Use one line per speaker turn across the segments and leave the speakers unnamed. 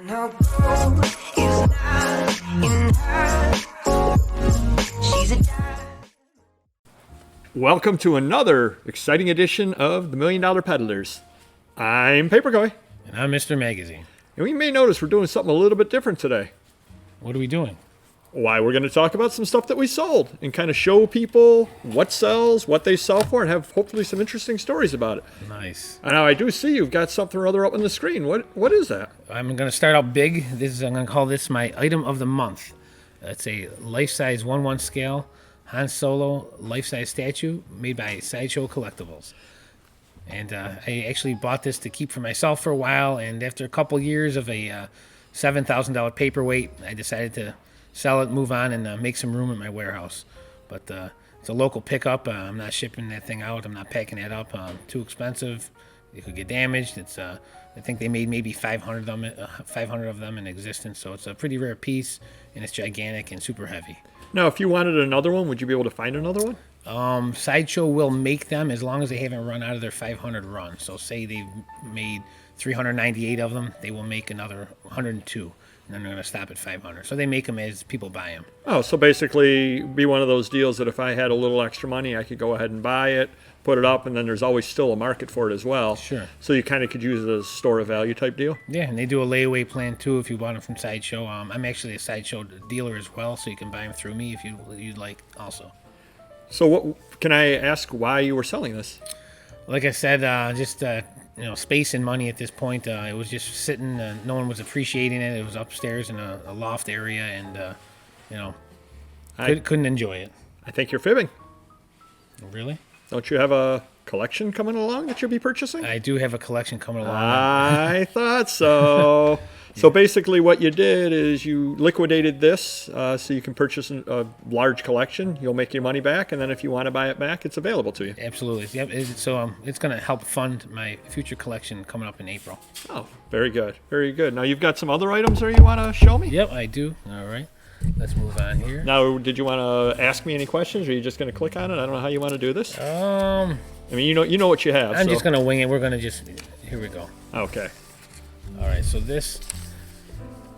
No gold is not in her. She's a dime.
Welcome to another exciting edition of the $1 Million Peddlers. I'm Papergoy,
And I'm Mr. Magazine.
and we may notice we're doing something a little bit different today.
What are we doing?
Why, we're going to talk about some stuff that we sold and kind of show people what sells, what they sell for, and have hopefully some interesting stories about it.
Nice.
Now, I do see you've got something or other up on the screen. What is that?
I'm going to start out big. I'm going to call this my item of the month. It's a life-size 1/1 scale Han Solo life-size statue made by Sideshow Collectibles. And I actually bought this to keep for myself for a while, and after a couple years of a $7,000 paperweight, I decided to sell it, move on, and make some room in my warehouse. But it's a local pickup. I'm not shipping that thing out. I'm not packing that up. Too expensive. It could get damaged. It's I think they made maybe 500 of them in existence. So it's a pretty rare piece, and it's gigantic and super heavy.
Now, if you wanted another one, would you be able to find another one?
Sideshow will make them as long as they haven't run out of their 500 run. So say they've made 398 of them, they will make another 102. And then they're going to stop at 500. So they make them as people buy them.
Oh, so basically be one of those deals that if I had a little extra money, I could go ahead and buy it, put it up, and then there's always still a market for it as well.
Sure.
So you kind of could use it as a store of value type deal?
Yeah, and they do a layaway plan too if you bought them from Sideshow. I'm actually a Sideshow dealer as well, so you can buy them through me if you'd like also.
So what can I ask why you were selling this?
Like I said, just space and money at this point. It was just sitting. No one was appreciating it. It was upstairs in a loft area, and couldn't enjoy it.
I think you're fibbing.
Really?
Don't you have a collection coming along that you'll be purchasing?
I do have a collection coming along.
I thought so. So basically what you did is you liquidated this so you can purchase a large collection. You'll make your money back, and then if you want to buy it back, it's available to you.
Absolutely. Yep. So it's going to help fund my future collection coming up in April.
Oh, very good. Very good. Now, you've got some other items there you want to show me?
Yep, I do. All right. Let's move on here.
Now, did you want to ask me any questions, or are you just going to click on it? I don't know how you want to do this. I mean, you know what you have.
I'm just going to wing it. We're going to here we go.
Okay.
All right, so this...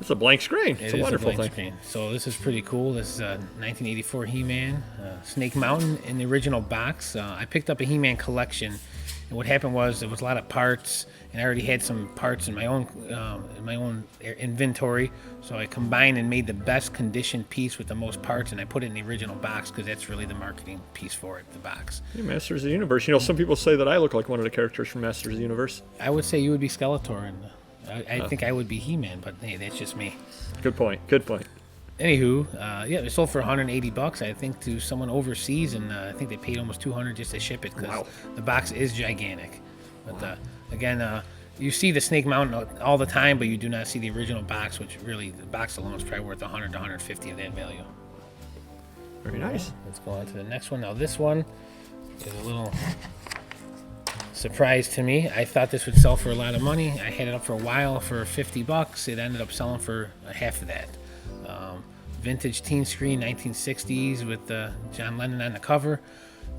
It's a blank screen. It's a wonderful thing.
Screen. So this is pretty cool. This is a 1984 He-Man, Snake Mountain in the original box. I picked up a He-Man collection, and what happened was there was a lot of parts, and I already had some parts in my own inventory. So I combined and made the best conditioned piece with the most parts, and I put it in the original box because that's really the marketing piece for it, the box.
Hey, Masters of the Universe. You know, some people say that I look like one of the characters from Masters of the Universe.
I would say you would be Skeletor, and I think I would be He-Man, but hey, that's just me.
Good point. Good point.
Anywho, it sold for $180, I think, to someone overseas, and I think they paid almost $200 just to ship it because the box is gigantic. But again, you see the Snake Mountain all the time, but you do not see the original box, which really the box alone is probably worth $100 to $150 of that value.
Very nice.
Let's go on to the next one. Now this one is a little surprise to me. I thought this would sell for a lot of money. I had it up for a while for $50. It ended up selling for half of that. Vintage teen screen, 1960s with John Lennon on the cover.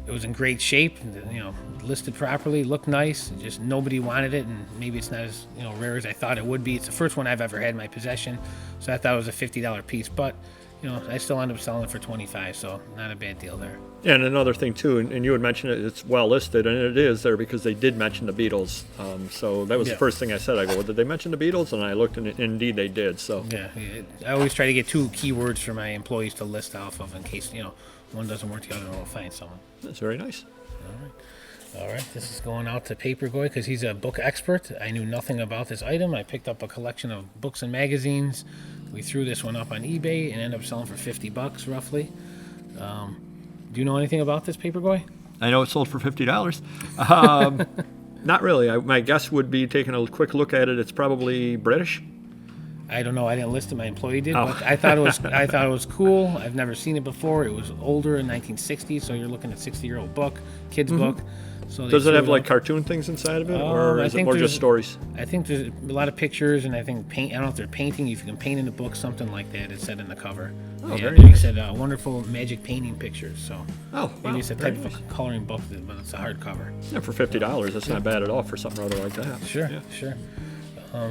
It was in great shape, listed properly, looked nice. Just nobody wanted it, and maybe it's not as rare as I thought it would be. It's the first one I've ever had in my possession, so I thought it was a $50 piece. But I still ended up selling it for $25, so not a bad deal there.
Yeah, and another thing too, and you had mentioned it's well listed, and it is there because they did mention the Beatles. So that was the first thing I said. I go, well, did they mention the Beatles? And I looked, and indeed they did. So
yeah, I always try to get 2 keywords for my employees to list off of in case one doesn't work, the other one will find someone.
That's very nice.
All right. This is going out to Papergoy because he's a book expert. I knew nothing about this item. I picked up a collection of books and magazines. We threw this one up on eBay and ended up selling for $50 roughly. Do you know anything about this, Papergoy?
I know it sold for $50. Not really. My guess would be taking a quick look at it. It's probably British.
I don't know. I didn't list it. My employee did. But I thought it was cool. I've never seen it before. It was older in 1960, so you're looking at a 60-year-old book, kid's book. So
does it have like cartoon things inside of it, or is it more just stories?
I think there's a lot of pictures, and I think paint. I don't know if they're painting. If you can paint in the book, something like that. It said in the cover.
Oh,
yeah,
very
they
nice.
said wonderful magic painting pictures. So maybe it's a type of a coloring book, but it's a hardcover.
Yeah, for $50, that's not bad at all for something rather like that.
Sure,
yeah.
sure.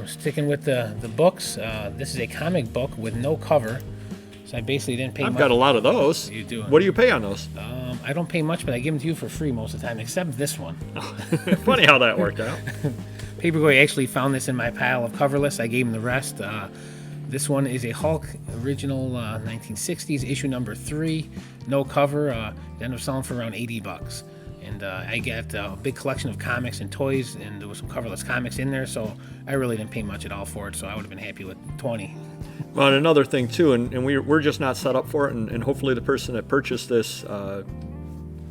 Sticking with the books, this is a comic book with no cover, so I basically didn't pay
I've
much.
got a lot of those.
You do.
What do you pay on those?
I don't pay much, but I give them to you for free most of the time, except this one.
Funny how that worked out.
Papergoy actually found this in my pile of coverless. I gave him the rest. This one is a Hulk original 1960s, issue number 3, no cover. They ended up selling for around $80. And I got a big collection of comics and toys, and there was some coverless comics in there, so I really didn't pay much at all for it, so I would have been happy with 20.
Well, and another thing too, and we're just not set up for it, and hopefully the person that purchased this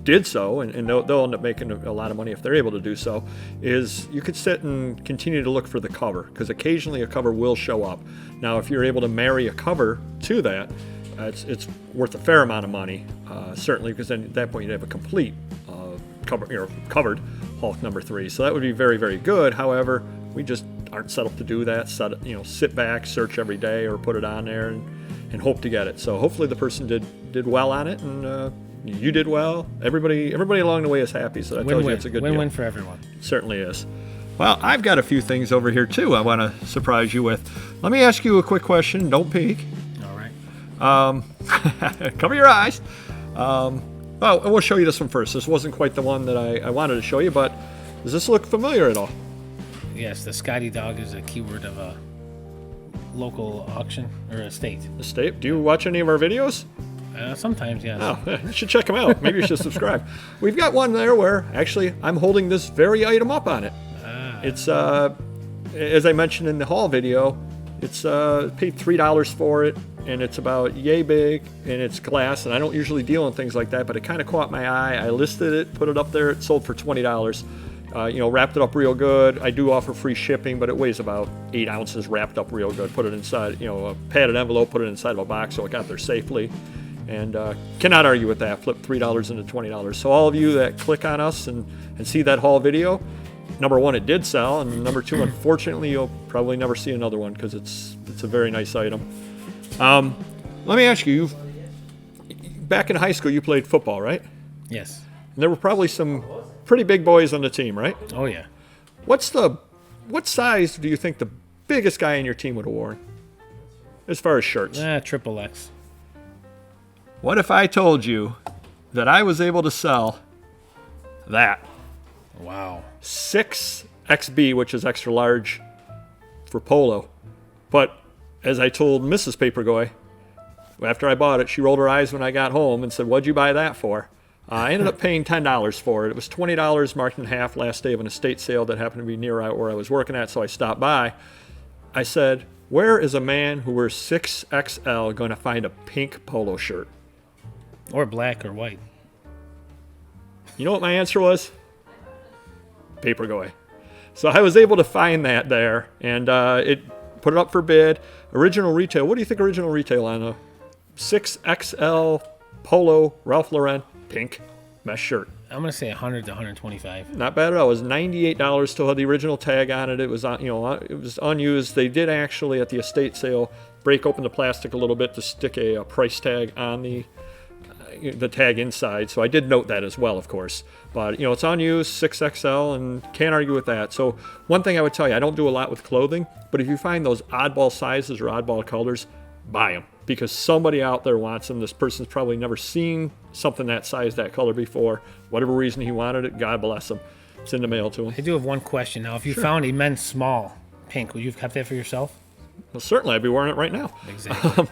did so, and they'll end up making a lot of money if they're able to do so, is you could sit and continue to look for the cover, because occasionally a cover will show up. Now, if you're able to marry a cover to that, it's worth a fair amount of money, certainly, because then at that point you'd have a complete covered Hulk number 3. So that would be very, very good. However, we just aren't set up to do that. Sit back, search every day, or put it on there and hope to get it. So hopefully the person did well on it, and you did well. Everybody along the way is happy. So that tells you it's a good deal.
Win-win for everyone.
It certainly is. Well, I've got a few things over here too I want to surprise you with. Let me ask you a quick question. Don't peek.
All right.
Cover your eyes. Well, we'll show you this one first. This wasn't quite the one that I wanted to show you, but does this look familiar at all?
Yes, the Scotty dog is a keyword of a local auction or estate.
Estate? Do you watch any of our videos?
Sometimes, yes.
Oh, you should check them out. Maybe you should subscribe. We've got one there where actually I'm holding this very item up on it. It's, as I mentioned in the haul video, it's paid $3 for it, and it's about yay big, and it's glass, and I don't usually deal in things like that, but it kind of caught my eye. I listed it, put it up there, it sold for $20. Wrapped it up real good. I do offer free shipping, but it weighs about 8 ounces wrapped up real good. Put it inside, a padded envelope, put it inside of a box so it got there safely. And cannot argue with that. Flip $3 into $20. So all of you that click on us and see that haul video, number one, it did sell, and number two, unfortunately, you'll probably never see another one because it's a very nice item. Let me ask you, back in high school, you played football, right?
Yes.
And there were probably some pretty big boys on the team, right?
Oh, yeah.
What size do you think the biggest guy in your team would have worn as far as shirts?
Triple X.
What if I told you that I was able to sell that?
Wow.
6XB, which is extra large for polo. But as I told Mrs. Papergoy, after I bought it, she rolled her eyes when I got home and said, "What'd you buy that for?" I ended up paying $10 for it. It was $20 marked in half last day of an estate sale that happened to be near where I was working at, so I stopped by. I said, "Where is a man who wears 6XL going to find a pink polo shirt?"
Or black or white.
You know what my answer was? Papergoy. So I was able to find that there, and it put it up for bid. Original retail. What do you think original retail on a 6XL polo Ralph Lauren pink mesh shirt?
I'm gonna say 100 to 125.
Not bad at all. It was $98. Still had the original tag on it. It was it was unused. They did actually at the estate sale break open the plastic a little bit to stick a price tag on the tag inside. So I did note that as well, of course. But it's unused, 6XL, and can't argue with that. So one thing I would tell you, I don't do a lot with clothing, but if you find those oddball sizes or oddball colors, buy them, because somebody out there wants them. This person's probably never seen something that size, that color before. Whatever reason he wanted it, God bless him. It's in the mail to him.
I do have one question now. If you found a men's small pink, would you have kept that for yourself?
Well, certainly, I'd be wearing it right now.
Exactly.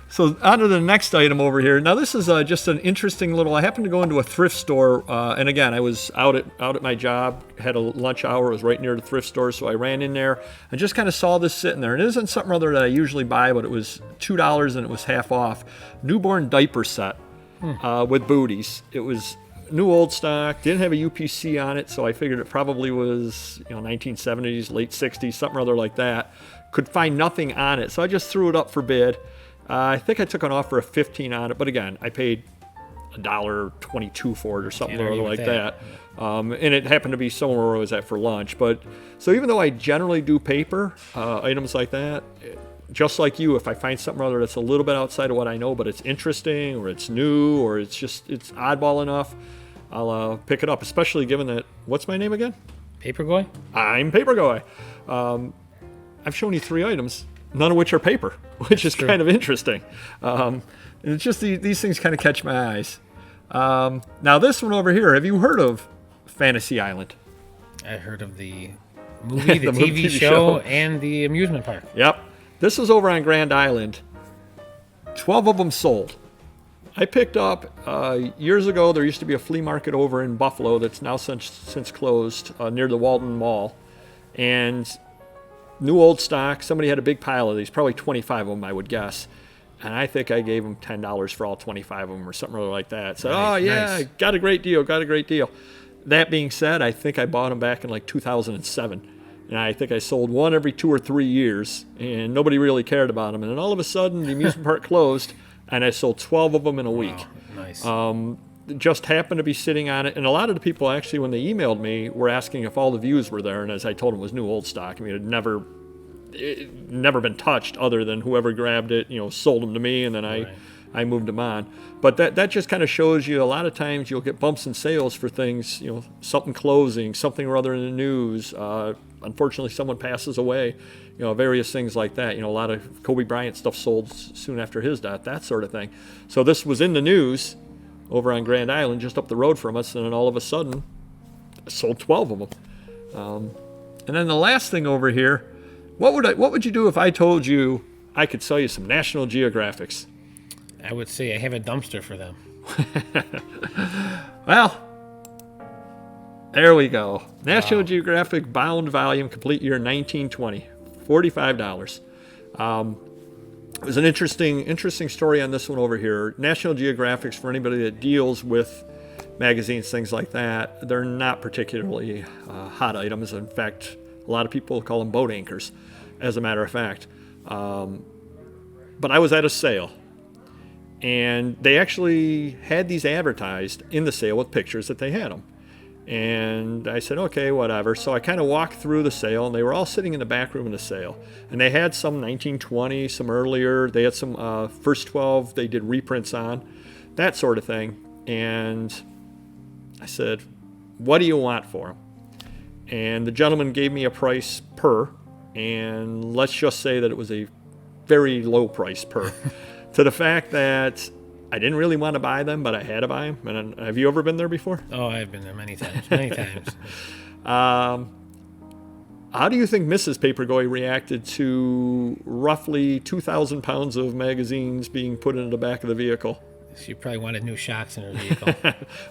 So on to the next item over here. Now this is just an interesting little. I happened to go into a thrift store, and again, I was out at my job, had a lunch hour. It was right near the thrift store, so I ran in there and just kind of saw this sitting there. And it isn't something other that I usually buy, but it was $2 and it was half off. Newborn diaper set with booties. It was new old stock. Didn't have a UPC on it, so I figured it probably was 1970s, late 60s, something or other like that. Could find nothing on it, so I just threw it up for bid. I think I took an offer of $15 on it, but again, I paid $1.22 for it or something or other like that. And it happened to be somewhere where I was at for lunch. But so even though I generally do paper items like that, just like you, if I find something or other that's a little bit outside of what I know, but it's interesting or it's new or it's oddball enough, I'll pick it up. Especially given that, what's my name again?
Papergoy?
I'm Papergoy. I've shown you 3 items, none of which are paper, which is kind of interesting. And it's just these things kind of catch my eyes. Now this one over here, have you heard of Fantasy Island?
I heard of the movie, the,
The
TV,
TV
show,
show.
and the amusement park.
Yep. This was over on Grand Island. 12 of them sold. I picked up years ago. There used to be a flea market over in Buffalo that's now since closed near the Walden Mall, and new old stock. Somebody had a big pile of these, probably 25 of them, I would guess. And I think I gave them $10 for all 25 of them or something like that. So,
Nice,
oh yeah,
nice.
got a great deal. That being said, I think I bought them back in like 2007. And I think I sold one every 2 or 3 years, and nobody really cared about them. And then all of a sudden, the amusement park closed, and I sold 12 of them in a week.
Wow, nice.
Just happened to be sitting on it. And a lot of the people actually, when they emailed me, were asking if all the views were there. And as I told them, it was new old stock. I mean, it never been touched other than whoever grabbed it, sold them to me, and then I moved them on. But that just kind of shows you a lot of times you'll get bumps in sales for things, something closing, something or other in the news. Unfortunately, someone passes away, various things like that. A lot of Kobe Bryant stuff sold soon after his death, that sort of thing. So this was in the news over on Grand Island, just up the road from us, and then all of a sudden, I sold 12 of them. And then the last thing over here, what would you do if I told you I could sell you some National Geographics?
I would say I have a dumpster for them.
Well, there we go. National Geographic bound volume, complete year 1920, $45. It was an interesting story on this one over here. National Geographics, for anybody that deals with magazines, things like that, they're not particularly hot items. In fact, a lot of people call them boat anchors, as a matter of fact. But I was at a sale, and they actually had these advertised in the sale with pictures that they had them. And I said, okay, whatever. So I kind of walked through the sale, and they were all sitting in the back room of the sale. And they had some 1920, some earlier. They had some first 12 they did reprints on, that sort of thing. And I said, what do you want for them? And the gentleman gave me a price per, and let's just say that it was a very low price per, to the fact that I didn't really want to buy them, but I had to buy them. And have you ever been there before?
Oh, I've been there many times.
How do you think Mrs. Papergoy reacted to roughly 2,000 pounds of magazines being put into the back of the vehicle?
She probably wanted new shocks in her vehicle.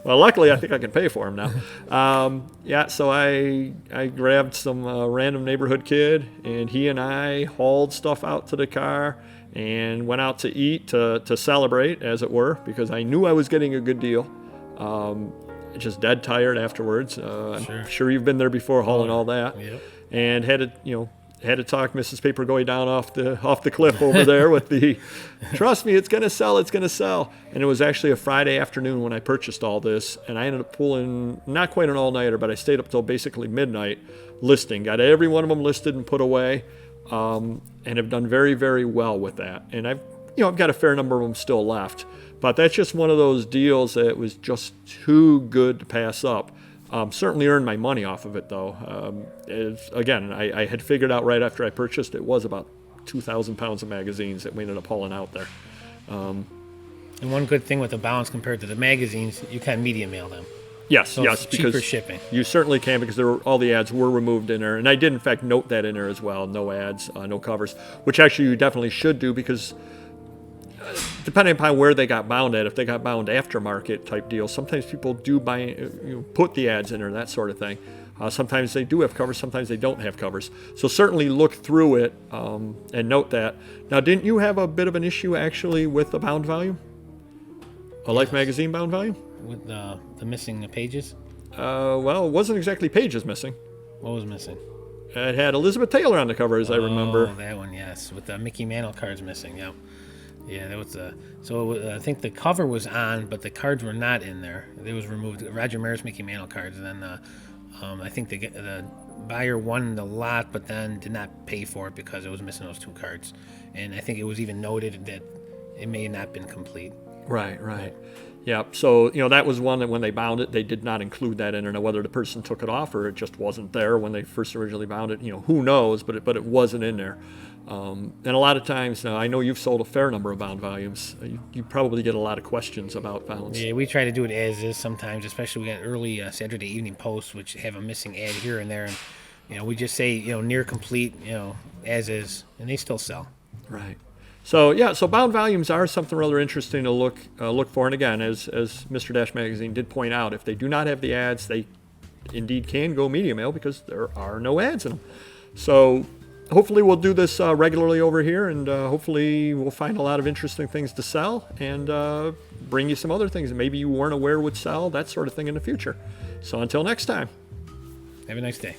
Well, luckily, I think I can pay for them now. So I grabbed some random neighborhood kid, and he and I hauled stuff out to the car and went out to eat to celebrate, as it were, because I knew I was getting a good deal. Just dead tired afterwards. I'm sure you've been there before, hauling all that, and had to talk Mrs. Papergoy down off the cliff over there with the, trust me, it's gonna sell. And it was actually a Friday afternoon when I purchased all this, and I ended up pulling not quite an all-nighter, but I stayed up till basically midnight listing. Got every one of them listed and put away, and have done very, very well with that. And I've got a fair number of them still left, but that's just one of those deals that was just too good to pass up. Certainly earned my money off of it, though. Again, I had figured out right after I purchased it was about 2,000 pounds of magazines that we ended up hauling out there.
And one good thing with the balance compared to the magazines, you can media mail them.
Yes,
So
yes,
it's cheaper
because
shipping.
you certainly can, because all the ads were removed in there. And I did, in fact, note that in there as well. No ads, no covers, which actually you definitely should do, because depending upon where they got bound at, if they got bound aftermarket type deals, sometimes people do put the ads in there, that sort of thing. Sometimes they do have covers, sometimes they don't have covers. So certainly look through it and note that. Now, didn't you have a bit of an issue actually with the bound volume? A Life magazine bound volume?
With the missing pages?
Well, it wasn't exactly pages missing.
What was missing?
It had Elizabeth Taylor on the cover, as I remember.
Oh, that one, yes. With the Mickey Mantle cards missing, yep. Yeah, that was I think the cover was on, but the cards were not in there. It was removed. Roger Maris Mickey Mantle cards, and then I think the buyer won the lot, but then did not pay for it because it was missing those 2 cards. And I think it was even noted that it may not have been complete.
Right. Yeah, so that was one that when they bound it, they did not include that in there. Now, whether the person took it off or it just wasn't there when they first originally bound it, who knows? But it wasn't in there. And a lot of times, now I know you've sold a fair number of bound volumes. You probably get a lot of questions about bounds.
Yeah, we try to do it as is sometimes, especially we got early Saturday evening posts which have a missing ad here and there, and we just say near complete, as is, and they still sell.
Right. So yeah, so bound volumes are something rather interesting to look for. And again, as Mr. Dash Magazine did point out, if they do not have the ads, they indeed can go media mail because there are no ads in them. So hopefully we'll do this regularly over here, and hopefully we'll find a lot of interesting things to sell and bring you some other things that maybe you weren't aware would sell, that sort of thing in the future. So until next time.
Have a nice day.